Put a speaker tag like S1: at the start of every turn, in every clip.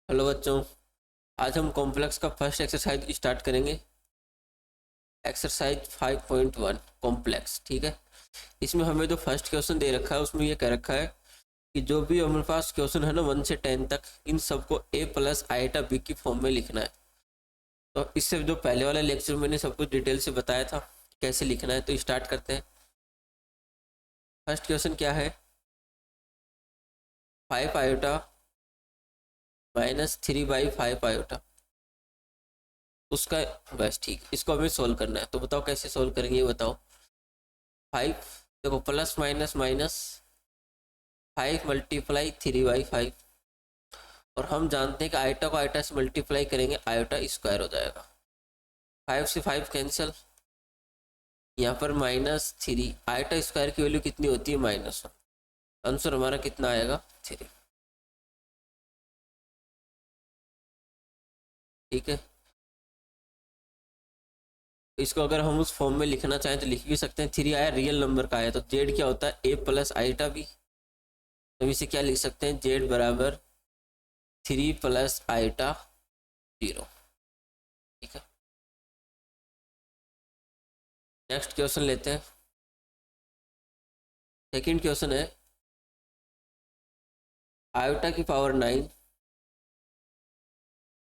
S1: Hello बच्चों। आज हम कॉम्प्लेक्स का फर्स्ट एक्सरसाइज स्टार्ट करेंगे। Exercise 5.1 complex. ठीक है। इसमें हमें जो फर्स्ट क्वेश्चन दे रखा है उसमें ये कह रखा है कि जो भी हमारे पास क्वेश्चन है ना 1 से 10 तक, इन सबको a प्लस आईटा बी की फॉर्म में लिखना है। तो इससे जो पहले वाले लेक्चर में मैंने सब कुछ डिटेल से बताया था कैसे लिखना है, तो स्टार्ट करते हैं। फर्स्ट क्वेश्चन क्या है? 5 आयोटा माइनस 3/5 आयोटा, उसका बस ठीक, इसको हमें सोल्व करना है। तो बताओ कैसे सोल्व करेंगे, ये बताओ। 5, देखो प्लस माइनस माइनस 5 मल्टीप्लाई 3/5, और हम जानते हैं कि आयोटा को आयोटा से मल्टीप्लाई करेंगे आयोटा स्क्वायर हो जाएगा। 5 से 5 कैंसिल, यहाँ पर -3। आयोटा स्क्वायर की वैल्यू कितनी होती है? -1। आंसर हमारा कितना आएगा? 3। ठीक है। इसको अगर हम उस फॉर्म में लिखना चाहें तो लिख भी सकते हैं। 3 आया रियल नंबर का आया, तो जेड क्या होता है? a plus iota B. तो इसे क्या लिख सकते हैं? जेड बराबर 3 प्लस आयोटा 0। ठीक है। नेक्स्ट क्वेश्चन लेते हैं। सेकंड क्वेश्चन है आयोटा की पावर 9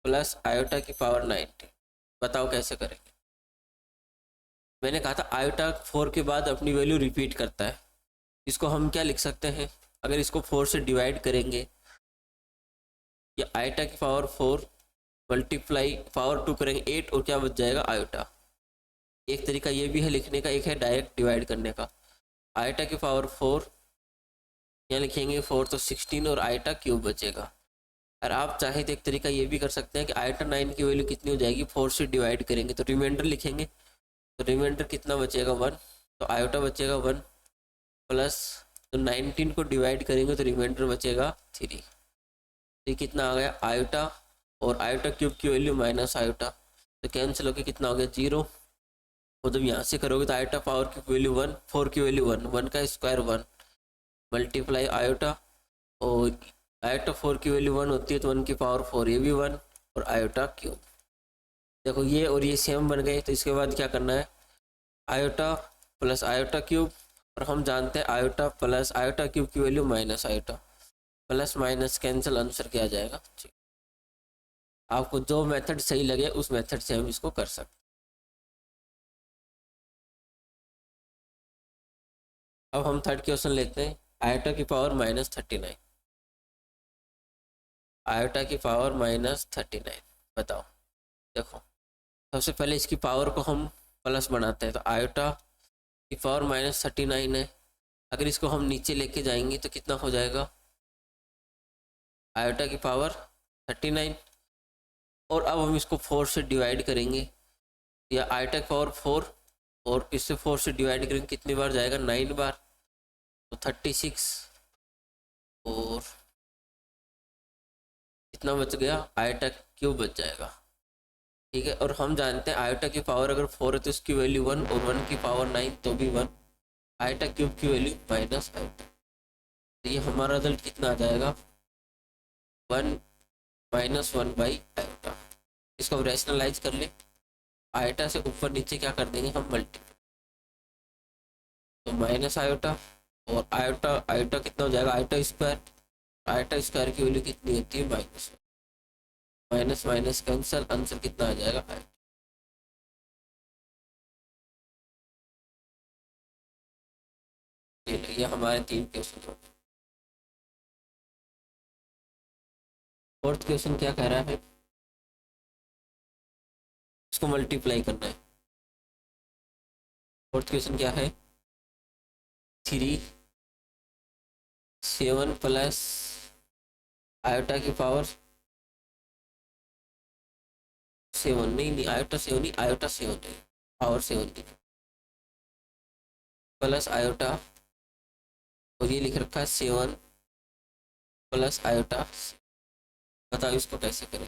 S1: प्लस आयोटा की पावर 90। बताओ कैसे करेंगे। मैंने कहा था आयोटा 4 के बाद अपनी वैल्यू रिपीट करता है। इसको हम क्या लिख सकते हैं? अगर इसको 4 से डिवाइड करेंगे, या आयोटा की पावर 4 मल्टीप्लाई पावर 2 करेंगे 8, और क्या बच जाएगा? आयोटा। एक तरीका ये भी है लिखने का, एक है डायरेक्ट डिवाइड करने का। आयोटा की पावर 4 यहाँ लिखेंगे 4 तो 16, और आयोटा क्यूब बचेगा। और आप चाहे तो एक तरीका ये भी कर सकते हैं कि आयोटा 9 की वैल्यू कितनी हो जाएगी? 4 से डिवाइड करेंगे तो रिमाइंडर लिखेंगे, तो रिमाइंडर कितना बचेगा? 1। तो आयोटा बचेगा 1 प्लस, तो 19 को डिवाइड करेंगे तो रिमाइंडर बचेगा 3। तो कितना आ गया? आयोटा, और आयोटा क्यूब की वैल्यू माइनस आयोटा, तो कैंसिल होकर कितना हो गया? 0। और जब यहाँ से करोगे तो आयोटा पावर की वैल्यू 1, 4 की वैल्यू 1, 1 का स्क्वायर 1 मल्टीप्लाई आयोटा, और आयोटा 4 की वैल्यू 1 होती है तो 1 की पावर 4, ये भी 1, और आयोटा क्यूब। देखो ये और ये सेम बन गए, तो इसके बाद क्या करना है? आयोटा प्लस आयोटा क्यूब, और हम जानते हैं आयोटा प्लस आयोटा क्यूब की value minus iota, plus minus cancel, answer क्या आ जाएगा? ठीक। आपको जो मेथड सही लगे उस मेथड से हम इसको कर सकते। अब हम थर्ड क्वेश्चन लेते हैं। आयोटा की पावर -39, आयोटा की पावर -39, बताओ। देखो सबसे पहले इसकी पावर को हम प्लस बनाते हैं, तो आयोटा की पावर -39 है। अगर इसको हम नीचे लेके जाएंगे तो कितना हो जाएगा? आयोटा की पावर 39, और अब हम इसको 4 से डिवाइड करेंगे, या आयोटा की पावर 4, और इससे 4 से डिवाइड करेंगे कितनी बार जाएगा? 9 बार, तो 36, और कितना बच गया? आयोटा क्यूब बच जाएगा। ठीक है। और हम जानते हैं आयोटा की पावर अगर 4 है तो इसकी वैल्यू 1, और 1 की पावर 9 तो भी 1। आयोटा क्यूब की वैल्यू माइनस आयोटा, तो ये हमारा रिजल्ट कितना आ जाएगा? 1 -1/आयोटा। इसको हम रैशनलाइज कर ले, आयोटा से ऊपर नीचे क्या कर देंगे हम? मल्टीप्लाई, तो माइनस आयोटा, और आयोटा आयोटा कितना हो जाएगा? Iota square. आयोटा स्क्वायर की वैल्यू कितनी होती है? Minus, minus minus cancel, answer कितना आ जाएगा? ये हमारे 3 क्वेश्चन हो। फोर्थ क्वेश्चन क्या कह रहा है? इसको मल्टीप्लाई करना है। फोर्थ क्वेश्चन क्या है? 3 7 प्लस आयोटा की पावर 7, नहीं आयोटा 7 नहीं, आयोटा 7 है, पावर 7 नहीं, प्लस आयोटा, और ये लिख रखा है 7 प्लस आयोटा। बताओ इसको कैसे करें?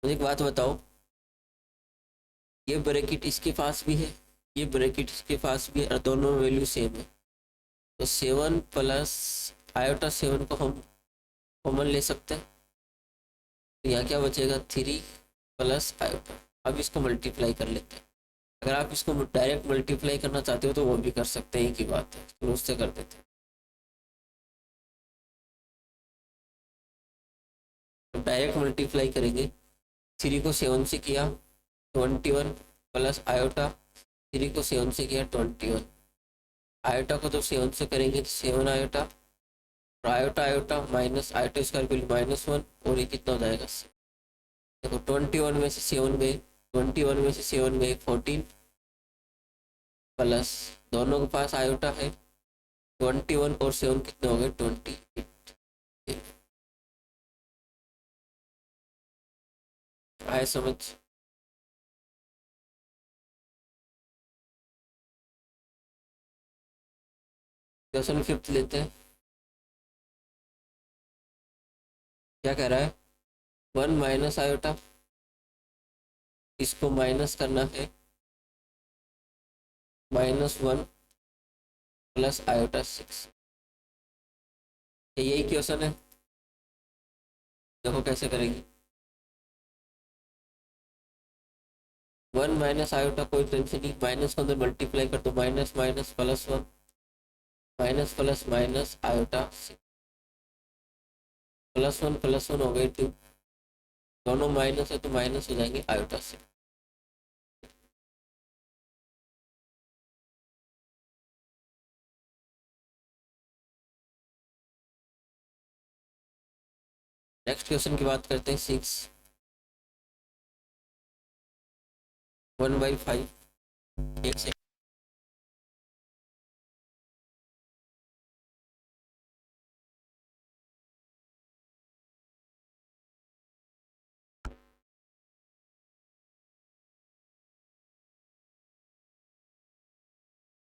S1: मुझे एक बात बताओ, ये ब्रैकेट इसके पास भी है, ये ब्रैकेट इसके पास भी है, और दोनों में वैल्यू सेम है। तो 7 प्लस आयोटा 7 को हम कॉमन ले सकते हैं, तो यहाँ क्या बचेगा 3 प्लस आयोटा। अब इसको मल्टीप्लाई कर लेते हैं। अगर आप इसको डायरेक्ट मल्टीप्लाई करना चाहते हो तो वो भी कर सकते हैं, एक ही बात है, तो उससे कर देते हैं। तो डायरेक्ट मल्टीप्लाई करेंगे, 3 को 7 से किया 21 प्लस आयोटा, 3 को 7 से किया 21, आयोटा को तो 7 से करेंगे तो 7 आयोटा, और iota iota minus iota square value -1, और ये कितना हो जाएगा। देखो 21 में से 7 गए, 21 में से 7 गए 14, प्लस दोनों के पास आयोटा है, 21 और 7 कितने हो गए 28। आए समझ। क्वेश्चन 5 लेते हैं। क्या कह रहा है, 1 माइनस आयोटा, इसको माइनस करना है -1 प्लस आयोटा 6। यही क्वेश्चन है, देखो कैसे करेंगे। 1 माइनस आयोटा कोई टेंशन नहीं, माइनस को अंदर मल्टीप्लाई कर दो, minus minus +1, minus plus minus iota 6, +1 हो गए 2, दोनों माइनस है तो माइनस हो जाएंगे आयोटा 6। नेक्स्ट क्वेश्चन की बात करते हैं 6, 1/5, एक से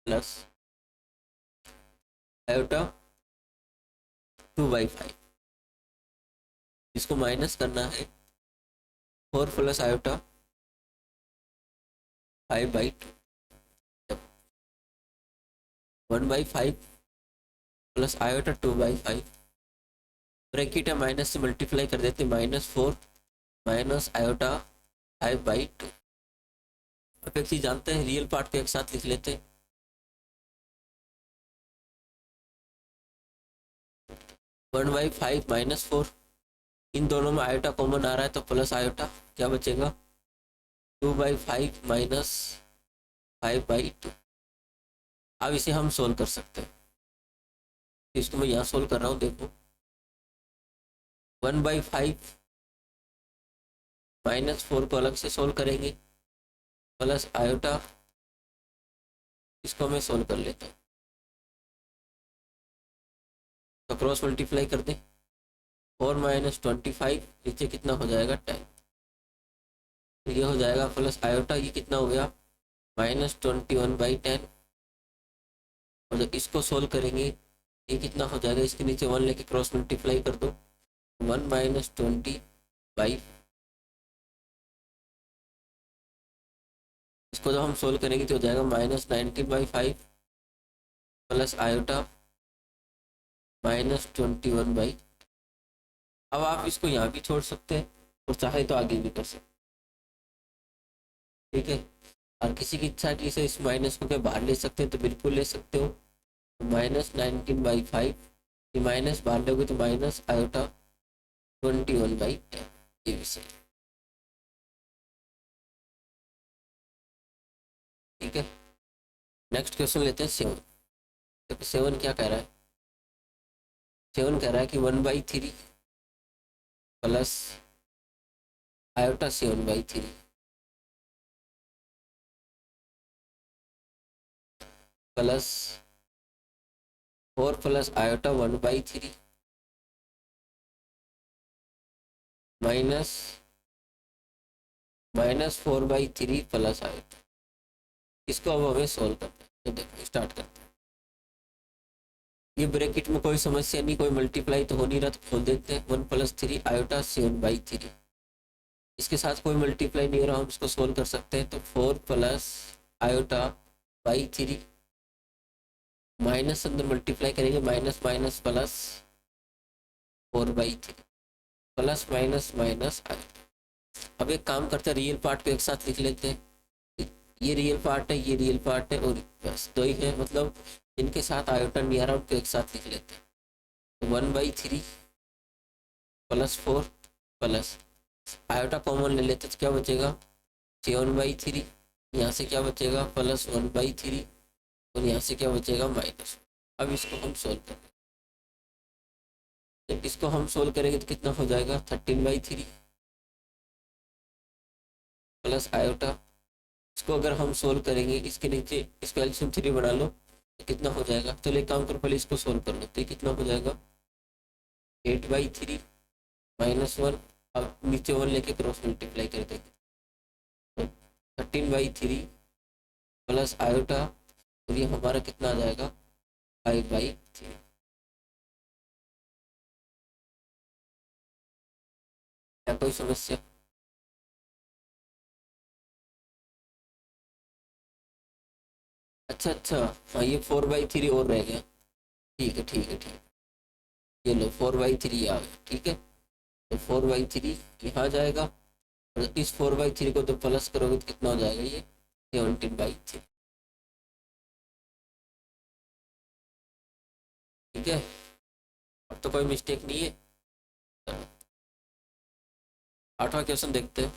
S1: प्लस आयोटा 2/5, इसको माइनस करना है 4 plus iota 5/2, 1/5 plus iota 2/5, bracket है माइनस से मल्टीप्लाई कर देते, -4 माइनस आयोटा 5/2। अब एक चीज जानते हैं, रियल पार्ट को एक साथ लिख लेते हैं, 1/5 -4, इन दोनों में आयोटा कॉमन आ रहा है तो प्लस आयोटा, क्या बचेगा 2/5 माइनस 5/2। अब इसे हम सोल्व कर सकते हैं, इसको मैं यहाँ सोल्व कर रहा हूँ, देखो 1/5 -4 को अलग से सोल्व करेंगे, प्लस आयोटा, इसको मैं सोल्व कर लेता हूँ, तो क्रॉस मल्टीप्लाई कर दें, 4 - 25, नीचे कितना हो जाएगा 10, तो ये हो जाएगा प्लस आयोटा, ये कितना हो गया -21/10, और जब इसको सोल्व करेंगे ये कितना हो जाएगा, इसके नीचे 1 लेके क्रॉस मल्टीप्लाई कर दो, 1 - 20/, इसको जब हम सोल्व करेंगे तो हो जाएगा -19/5 प्लस आयोटा -21/। अब आप इसको यहाँ भी छोड़ सकते हैं और चाहे तो आगे भी कर सकते, ठीक है। और किसी की इच्छा की इसे इस माइनस को क्या बाहर ले सकते हैं तो बिल्कुल ले सकते हो, -19/5, ये माइनस बाहर लोगे तो माइनस आयोटा 21/10, ये भी सही, ठीक है। नेक्स्ट क्वेश्चन लेते हैं 7। देखो 7 क्या कह रहा है, 7 कह रहा है कि 1/3 plus iota 7/3 plus 4 plus iota 1/3 minus -4/3 plus iota. इसको अब हमें सोल्व करना है, तो देखो स्टार्ट करते हैं। ये ब्रैकेट में कोई समस्या नहीं, कोई मल्टीप्लाई तो हो नहीं रहा, तो खोल देते हैं, 1 + 3 आयोटा 7/3, इसके साथ कोई मल्टीप्लाई नहीं हो रहा, हम इसको सोल्व कर सकते हैं, तो 4 प्लस आयोटा बाई 3, माइनस अंदर मल्टीप्लाई करेंगे, minus minus plus 4/3 plus minus minus iota. अब एक काम करते हैं, रियल पार्ट को एक साथ लिख लेते हैं। ये रियल पार्ट है, ये रियल पार्ट है, और बस दो ही है, मतलब इनके साथ आयोटा नहीं आ रहा, उनको एक साथ लिख लेते हैं। 1/3 प्लस 4 प्लस आयोटा कॉमन ले लेते तो क्या बचेगा 7/3। यहाँ से क्या बचेगा प्लस 1/3, और यहाँ से क्या बचेगा माइनस। अब इसको हम सोल्व करें, जब इसको हम सोल्व करेंगे तो कितना हो जाएगा 13/3 प्लस आयोटा। इसको अगर हम सोल्व करेंगे, इसके नीचे इसको एलसीएम 3 बना लो तो कितना हो जाएगा। तो एक काम करो, पहले इसको सोल्व कर लो, तो कितना हो जाएगा 8/3 -1। अब नीचे 1 लेके क्रॉस मल्टीप्लाई कर देंगे, तो 13/3 प्लस आयोटा, और ये हमारा कितना आ जाएगा 5/3। क्या कोई समस्या? अच्छा अच्छा, हाँ ये 4/3 और रह गया। ठीक है ठीक है ठीक है, ये लो 4/3 आ गया, ठीक है। तो 4/3 यहाँ जाएगा, और इस 4/3 को तो प्लस करोगे तो कितना हो जाएगा ये 17/3। ठीक है, अब तो कोई मिस्टेक नहीं है। चलो, 8वां क्वेश्चन देखते हैं।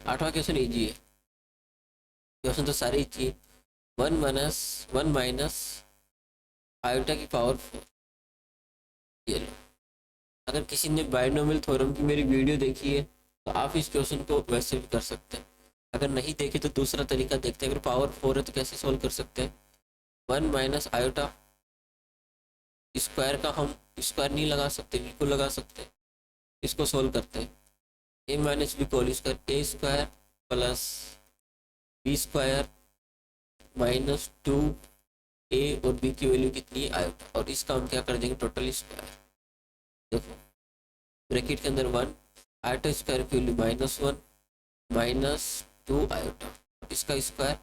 S1: 8वां क्वेश्चन इजी है, क्वेश्चन तो सारे इजी है। 1 - 1 आयोटा की पावर 4। ये लो, अगर किसी ने बाइनोमियल थ्योरम की मेरी वीडियो देखी है तो आप इस क्वेश्चन को वैसे भी कर सकते हैं। अगर नहीं देखी तो दूसरा तरीका देखते हैं। अगर पावर 4 है तो कैसे सोल्व कर सकते हैं। 1 - आयोटा स्क्वायर का हम स्क्वायर नहीं लगा सकते, बिल्कुल लगा सकते हैं। इसको सोल्व करते हैं। a - b को होल स्क्वायर, ए स्क्वायर प्लस बी स्क्वायर -2 ए, और बी की वैल्यू कितनी है आयोटा, और इसका हम क्या कर देंगे टोटल स्क्वायर। देखो ब्रैकेट के अंदर 1, आयोटा स्क्वायर की वैल्यू -1 -2 आयोटा, इसका स्क्वायर,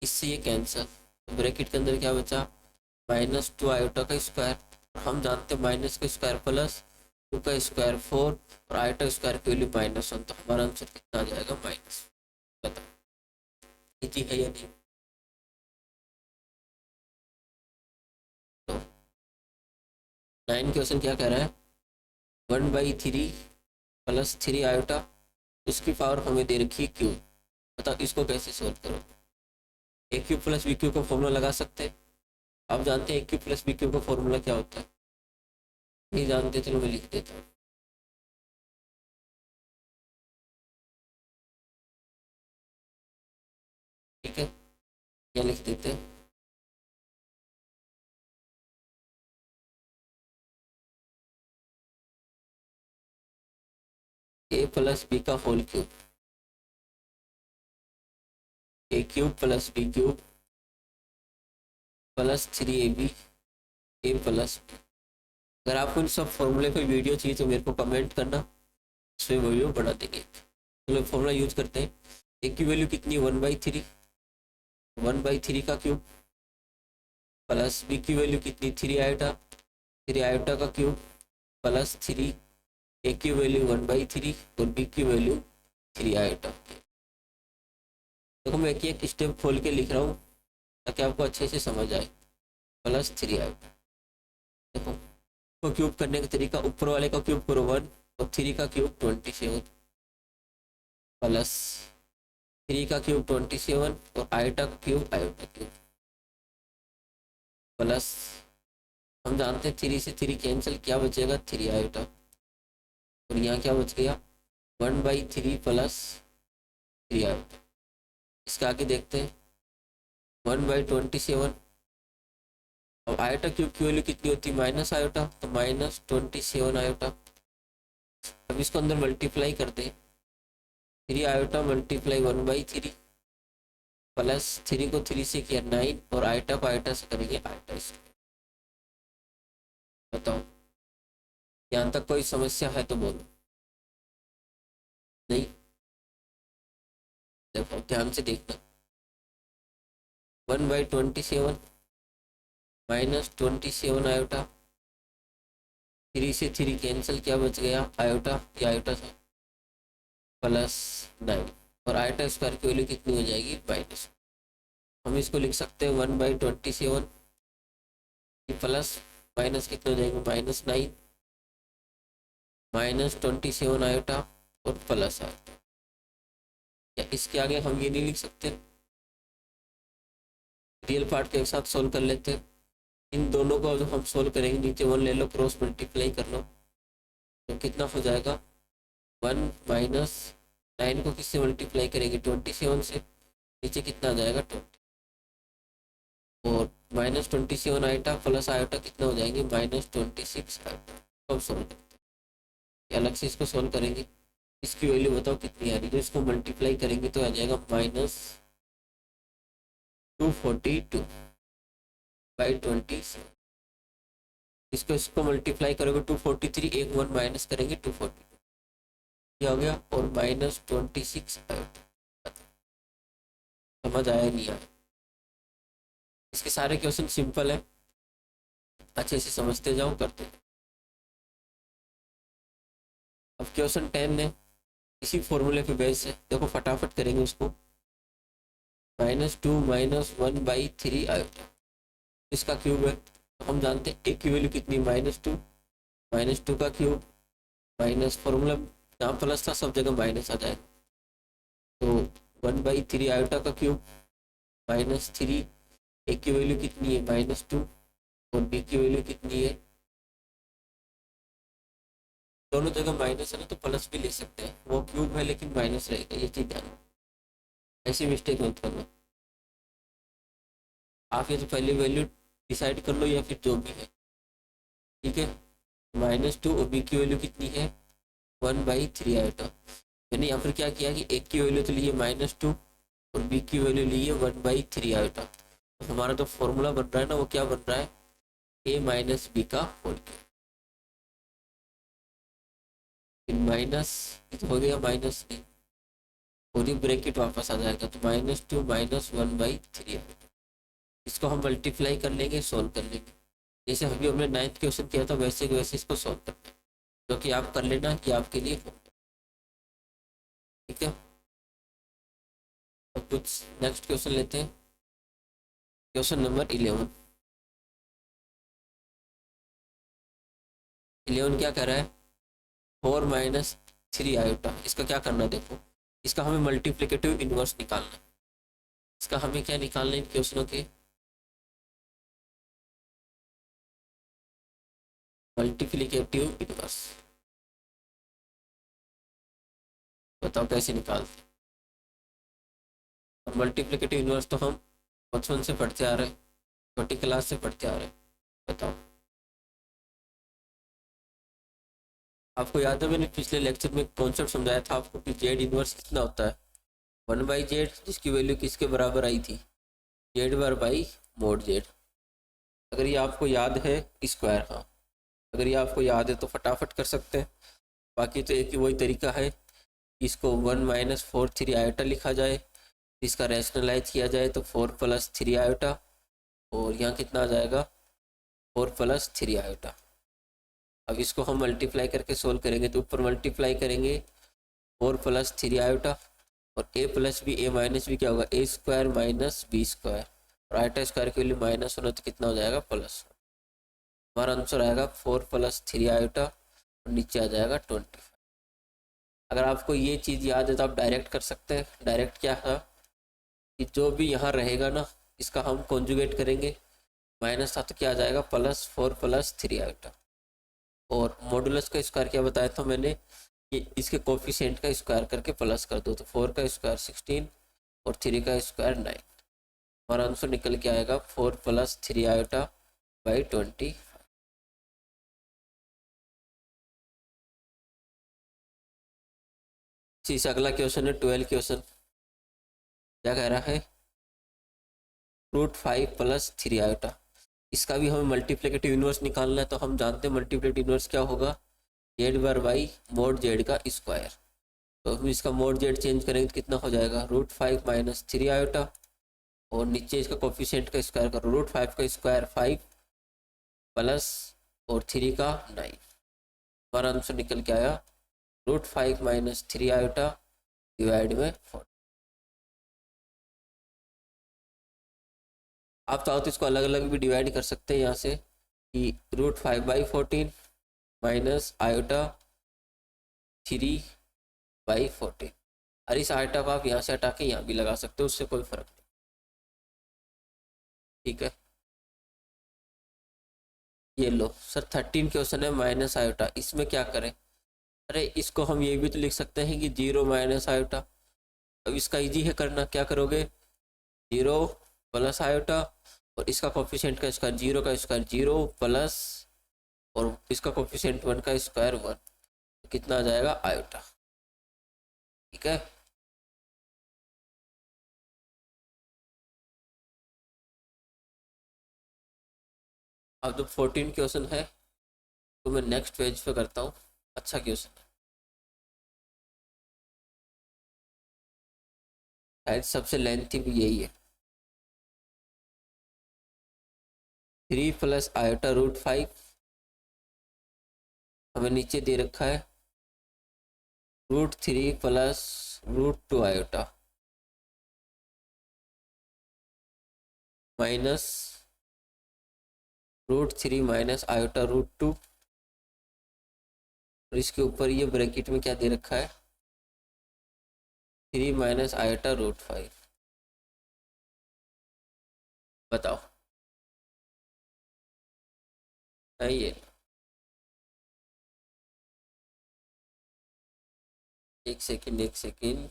S1: इससे ये कैंसिल। ब्रैकेट के अंदर क्या बचा -2 आयोटा का स्क्वायर, हम जानते हैं माइनस का स्क्वायर प्लस 2 का स्क्वायर 4, और आयोटा स्क्वायर की वैल्यू -1, तो हमारा आंसर कितना आ जाएगा माइनस। बताओ इजी है या नहीं? तो 9 क्वेश्चन क्या कह रहा है, 1/3 प्लस 3 आयोटा, उसकी पावर हमें दे रखी है क्यू। बताओ इसको कैसे सोल्व करो। ए क्यू प्लस बी क्यू का फॉर्मूला लगा सकते हैं। आप जानते हैं ए क्यू प्लस बी क्यू का फॉर्मूला क्या होता है? नहीं जानते, चलो मैं लिख देता हूँ। ठीक है, क्या लिख देते हैं, ए प्लस बी का whole cube, A cube plus B cube plus 3ab A plus. अगर आपको इन सब फॉर्मूले पे वीडियो चाहिए तो मेरे को कमेंट करना, उसमें वीडियो बना देंगे। चलो फॉर्मूला यूज करते हैं। ए की वैल्यू कितनी 1/3, 1/3 का क्यूब प्लस बी की वैल्यू कितनी 3 आयोटा, 3 आयोटा का क्यूब प्लस 3, ए की वैल्यू 1/3 और बी की वैल्यू 3 आयोटा। देखो मैं एक एक स्टेप खोल के लिख रहा हूँ ताकि आपको अच्छे से समझ आए। प्लस 3 आयोटा, देखो को क्यूब करने का तरीका, ऊपर वाले का क्यूब करो 1, और 3 का क्यूब 27, प्लस 3 का क्यूब 27, और आयोटा का क्यूब आयोटा क्यूब, प्लस हम जानते हैं 3 से 3 कैंसिल, क्या बचेगा 3 आयोटा, और यहाँ क्या बच गया 1/3 प्लस 3 आयोटा। इसका आगे देखते हैं 1/27, और आयोटा क्यूब की वैल्यू कितनी होती है माइनस आयोटा, तो -27 आयोटा। अब इसको अंदर मल्टीप्लाई करते हैं, 3 आयोटा मल्टीप्लाई 1/3 प्लस 3 को 3 से किया 9, और आयोटा को आयोटा से करेंगे आयोटा स्क्वायर। बताओ यहाँ तक कोई समस्या है तो बोलो। नहीं, देखो ध्यान से देखना, 1/27 -27 आयोटा 3 से 3 कैंसिल, क्या बच गया आयोटा, ये आयोटा था +9, और आयोटा स्क्वायर की वैल्यू कितनी हो जाएगी माइनस। हम इसको लिख सकते हैं 1/27 प्लस माइनस कितने हो जाएंगे -9 -27 आयोटा और प्लस आयोटा। या इसके आगे हम ये नहीं लिख सकते, रियल पार्ट के एक साथ सोल्व कर लेते हैं। इन दोनों को जो हम सोल्व करेंगे, नीचे 1 ले लो, क्रॉस मल्टीप्लाई कर लो, तो कितना हो जाएगा 1 -9 को किससे मल्टीप्लाई करेंगे 27 से, नीचे कितना आ जाएगा 20, और -27 आयोटा प्लस आयोटा कितना हो जाएंगे -26 आयोटा। अब सोल्व करते हैं, अलग से इसको सोल्व करेंगे। इसकी वैल्यू बताओ कितनी आ रही है, इसको मल्टीप्लाई करेंगे तो आ जाएगा -242/20। इसको मल्टीप्लाई करोगे 243, एक 1 माइनस करेंगे 242, ये हो गया, और -26 आयोटा। समझ आया नहीं आया? इसके सारे क्वेश्चन सिंपल है, अच्छे से समझते जाओ, करते जाओ। अब क्वेश्चन 10 है, इसी फॉर्मूले पे बेस है, देखो फटाफट करेंगे उसको। -2 -1/3 आयोटा, इसका क्यूब है, तो हम जानते हैं एक की वैल्यू कितनी -2 का क्यूब माइनस फॉर्मूला जहाँ प्लस था सब जगह माइनस आ जाएगा, तो 1/3 आयोटा का क्यूब -3, एक की वैल्यू कितनी है -2 और बी की वैल्यू कितनी है, दोनों जगह माइनस है ना, तो प्लस भी ले सकते हैं, वो क्यूब है लेकिन माइनस रहेगा, ये चीज ध्यान, ऐसी मिस्टेक मत करना। आप ये तो पहले वैल्यू डिसाइड कर लो या फिर जो भी है, ठीक है। -2 और बी की वैल्यू कितनी है 1/3 आयोटा। मैंने यहाँ पर क्या किया कि एक की वैल्यू तो ली है -2 और बी की वैल्यू ली है 1/3 आयोटा, तो हमारा जो फॉर्मूला बन रहा है ना वो क्या बन रहा है a - b का होल क्यूब, माइनस हो गया -3 और ये ब्रैकेट वापस आ जाएगा, तो -2 -1/3। इसको हम मल्टीप्लाई कर लेंगे, सोल्व कर लेंगे, जैसे अभी हमने 9th क्वेश्चन किया था वैसे वैसे इसको सोल्व करते हैं, जो कि आप कर लेना, कि आपके लिए हो, ठीक है। अब कुछ नेक्स्ट क्वेश्चन लेते हैं, क्वेश्चन नंबर 11। 11 क्या कह रहा है 4 - 3 आयोटा, इसका क्या करना है देखो, इसका हमें मल्टीप्लिकेटिव इनवर्स निकालना है। इसका हमें क्या निकालना है इन क्वेश्चनों के, मल्टीप्लिकेटिव इनवर्स। बताओ कैसे निकालते हैं। मल्टीप्लिकेटिव इनवर्स तो हम बचपन से पढ़ते आ रहे हैं, छोटी क्लास से पढ़ते आ रहे हैं, बताओ। आपको याद है मैंने पिछले लेक्चर में कॉन्सेप्ट समझाया था आपको कि जेड इनवर्स कितना होता है 1/z, जिसकी वैल्यू किसके बराबर आई थी z/mod z। अगर ये आपको याद है स्क्वायर, हाँ अगर ये आपको याद है तो फटाफट कर सकते हैं, बाकी तो एक ही वही तरीका है, इसको 1 - 4/3 आयोटा लिखा जाए, इसका रैशनलाइज किया जाए तो 4 + 3 आयोटा, और यहाँ कितना आ जाएगा 4 + 3 आयोटा। अब इसको हम मल्टीप्लाई करके सोल्व करेंगे, तो ऊपर मल्टीप्लाई करेंगे 4 + 3 आयोटा, और a + b a - b क्या होगा a² - b², और आयोटा स्क्वायर के लिए माइनस होना तो कितना हो जाएगा प्लस। हमारा आंसर आएगा 4 + 3 आयोटा और नीचे आ जाएगा 25। अगर आपको ये चीज़ याद है तो आप डायरेक्ट कर सकते हैं। डायरेक्ट क्या है कि जो भी यहाँ रहेगा ना इसका हम कॉन्जुगेट करेंगे, माइनस था तो क्या आ जाएगा +4 + 3 आयोटा, और मॉडुलस का स्क्वायर क्या बताया था मैंने कि इसके कोफिशिएंट का स्क्वायर करके प्लस कर दो, तो 4 का स्क्वायर 16 और 3 का स्क्वायर 9। हमारा आंसर निकल के आएगा 4 + 3 आयोटा/20। इसी से अगला क्वेश्चन है 12 क्वेश्चन, क्या कह रहा है √5 + 3 आयोटा। इसका भी हमें मल्टीप्लिकेटिव इनवर्स निकालना है, तो हम जानते हैं मल्टीप्लिकेटिव इनवर्स क्या होगा z/mod z का स्क्वायर। तो हम इसका mod z चेंज करेंगे तो कितना हो जाएगा √5 - 3 आयोटा, और नीचे इसका कोफिशिएंट का स्क्वायर करो, √5 का स्क्वायर 5 प्लस और 3 का 9। हमारा आंसर निकल के आया √5 - 3 आयोटा डिवाइड में 4। आप चाहो तो इसको अलग अलग भी डिवाइड कर सकते हैं यहाँ से कि √5/14 माइनस आयोटा 3/14। और इस आयोटा को आप यहाँ से हटा के यहाँ भी लगा सकते हो, उससे कोई फर्क नहीं। ठीक है, ये लो सर 13 क्वेश्चन है माइनस आयोटा, इसमें क्या करें? अरे इसको हम ये भी तो लिख सकते हैं कि 0 माइनस आयोटा। अब इसका इजी है करना, क्या करोगे? 0 प्लस आयोटा और इसका कोफिशिएंट का स्क्वायर 0 का स्क्वायर 0 प्लस और इसका कोफिशिएंट 1 का स्क्वायर 1, तो कितना आ जाएगा? आयोटा। ठीक है, अब जो 14 क्वेश्चन है तो मैं नेक्स्ट पेज पे करता हूँ। अच्छा क्वेश्चन है, शायद सबसे लेंथी भी यही है। 3 प्लस आयोटा √5 हमें नीचे दे रखा है √3 plus √2 iota minus √3 minus iota √2, और इसके ऊपर ये ब्रैकेट में क्या दे रखा है? 3 माइनस आयोटा √5। बताओ, सही है? एक सेकंड एक सेकंड,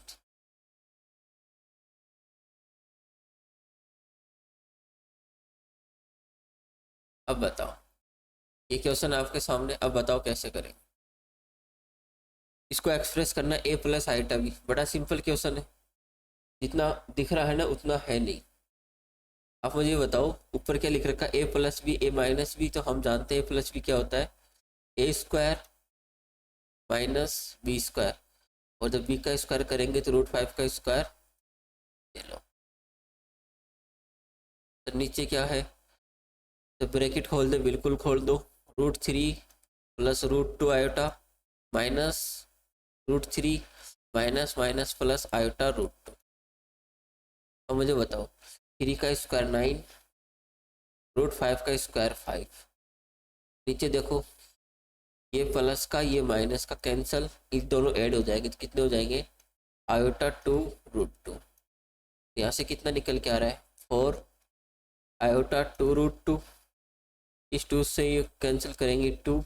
S1: अब बताओ, ये क्वेश्चन आपके सामने, अब बताओ कैसे करेंगे इसको एक्सप्रेस करना a प्लस आयोटा भी। बड़ा सिंपल क्वेश्चन है, जितना दिख रहा है ना उतना है नहीं। आप मुझे बताओ ऊपर क्या लिख रखा है? a plus B a minus B, तो हम जानते हैं a प्लस बी क्या होता है? a square minus B square, और जब b का स्क्वायर करेंगे तो √5 का स्क्वायर। चलो तो नीचे क्या है? तो ब्रैकेट खोल दे, बिल्कुल खोल दो। √3 plus √2 iota minus √3 minus minus plus iota √2। अब मुझे बताओ 3 का स्क्वायर 9, √5 का स्क्वायर 5। नीचे देखो, ये प्लस का ये माइनस का कैंसल, ये दोनों ऐड हो जाएंगे तो कितने हो जाएंगे? आयोटा 2 √2। यहाँ से कितना निकल के आ रहा है? 4 आयोटा 2 √2। इस 2 से ये कैंसिल करेंगे 2।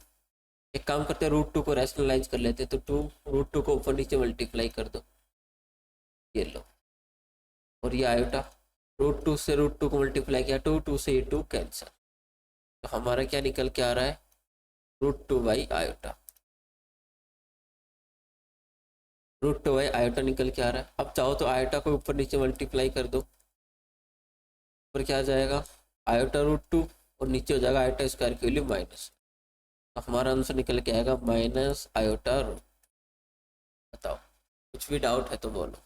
S1: एक काम करते हैं, √2 को रैशनलाइज कर लेते हैं, तो 2 √2 को ऊपर नीचे मल्टीप्लाई कर दो, ये लो। और ये आयोटा √2 से √2 को मल्टीप्लाई किया 2 से ये 2 कैंसिल, तो हमारा क्या निकल के आ रहा है? √2/आयोटा। √2/आयोटा निकल के आ रहा है। अब चाहो तो आयोटा को ऊपर नीचे मल्टीप्लाई कर दो, ऊपर क्या आ जाएगा? आयोटा √2 और नीचे हो जाएगा आयोटा स्क्वायर की वैल्यू माइनस, तो हमारा आंसर निकल के आएगा माइनस आयोटा √2। बताओ, कुछ भी डाउट है तो बोलो।